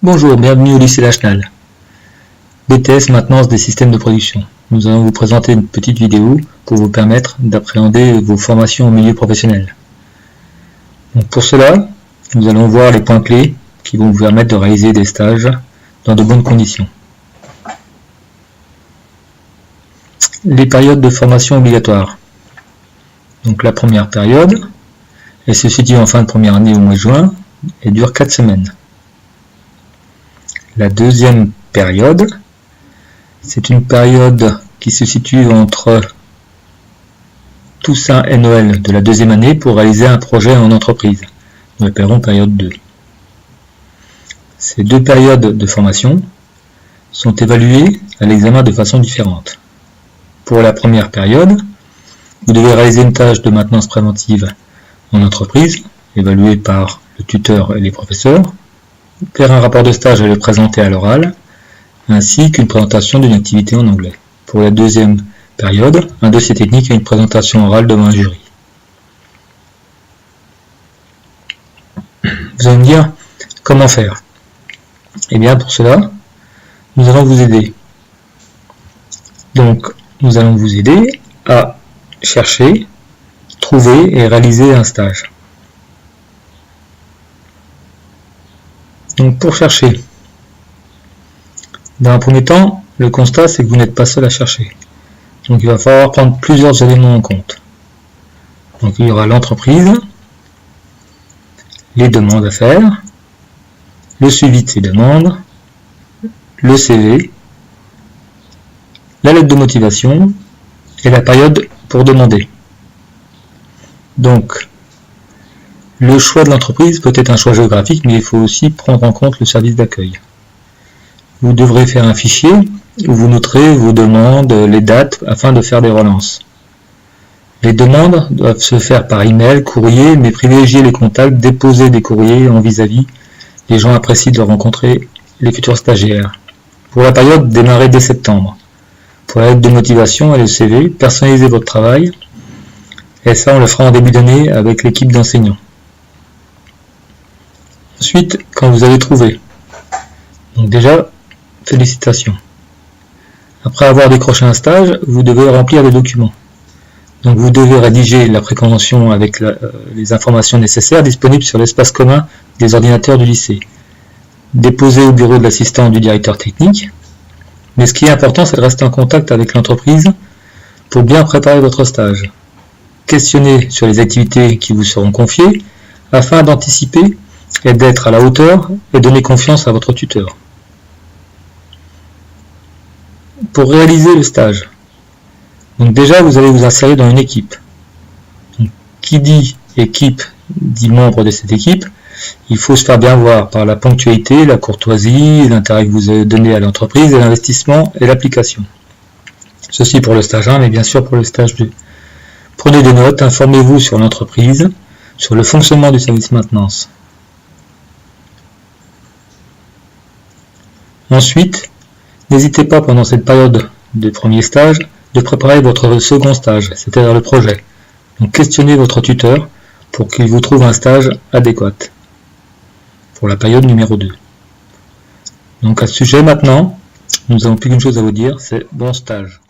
Bonjour, bienvenue au lycée Lachenal. BTS maintenance des systèmes de production. Nous allons vous présenter une petite vidéo pour vous permettre d'appréhender vos formations au milieu professionnel. Donc pour cela, nous allons voir les points clés qui vont vous permettre de réaliser des stages dans de bonnes conditions. Les périodes de formation obligatoires. Donc la première période, elle se situe en fin de première année au mois de juin et dure 4 semaines. La deuxième période, c'est une période qui se situe entre Toussaint et Noël de la deuxième année pour réaliser un projet en entreprise. Nous l'appellerons période 2. Ces deux périodes de formation sont évaluées à l'examen de façon différente. Pour la première période, vous devez réaliser une tâche de maintenance préventive en entreprise, évaluée par le tuteur et les professeurs, faire un rapport de stage et le présenter à l'oral, ainsi qu'une présentation d'une activité en anglais. Pour la deuxième période, un dossier technique et une présentation orale devant un jury. Vous allez me dire comment faire. Eh bien pour cela, nous allons vous aider. Donc nous allons vous aider à chercher, trouver et réaliser un stage. Donc pour chercher, dans un premier temps, le constat c'est que vous n'êtes pas seul à chercher. Donc il va falloir prendre plusieurs éléments en compte. Donc il y aura l'entreprise, les demandes à faire, le suivi de ces demandes, le CV, la lettre de motivation et la période pour demander. Donc le choix de l'entreprise peut être un choix géographique, mais il faut aussi prendre en compte le service d'accueil. Vous devrez faire un fichier où vous noterez vos demandes, les dates, afin de faire des relances. Les demandes doivent se faire par email, courrier, mais privilégiez les contacts, déposez des courriers en vis-à-vis. Les gens apprécient de rencontrer les futurs stagiaires. Pour la période, démarrez dès septembre. Pour la lettre de motivation et le CV, personnalisez votre travail. Et ça, on le fera en début d'année avec l'équipe d'enseignants. Ensuite, quand vous avez trouvé, donc déjà, félicitations. Après avoir décroché un stage, vous devez remplir des documents. Donc vous devez rédiger la préconvention avec les informations nécessaires disponibles sur l'espace commun des ordinateurs du lycée. Déposer au bureau de l'assistant du directeur technique. Mais ce qui est important, c'est de rester en contact avec l'entreprise pour bien préparer votre stage. Questionnez sur les activités qui vous seront confiées afin d'anticiper et d'être à la hauteur et donner confiance à votre tuteur. Pour réaliser le stage, donc déjà vous allez vous insérer dans une équipe. Donc, qui dit équipe dit membre de cette équipe. Il faut se faire bien voir par la ponctualité, la courtoisie, l'intérêt que vous donnez à l'entreprise et l'investissement et l'application. Ceci pour le stage 1, mais bien sûr pour le stage 2. Prenez des notes, informez-vous sur l'entreprise, sur le fonctionnement du service maintenance. Ensuite, n'hésitez pas pendant cette période de premier stage de préparer votre second stage, c'est-à-dire le projet. Donc questionnez votre tuteur pour qu'il vous trouve un stage adéquat pour la période numéro 2. Donc à ce sujet maintenant, nous n'avons plus qu'une chose à vous dire, c'est bon stage.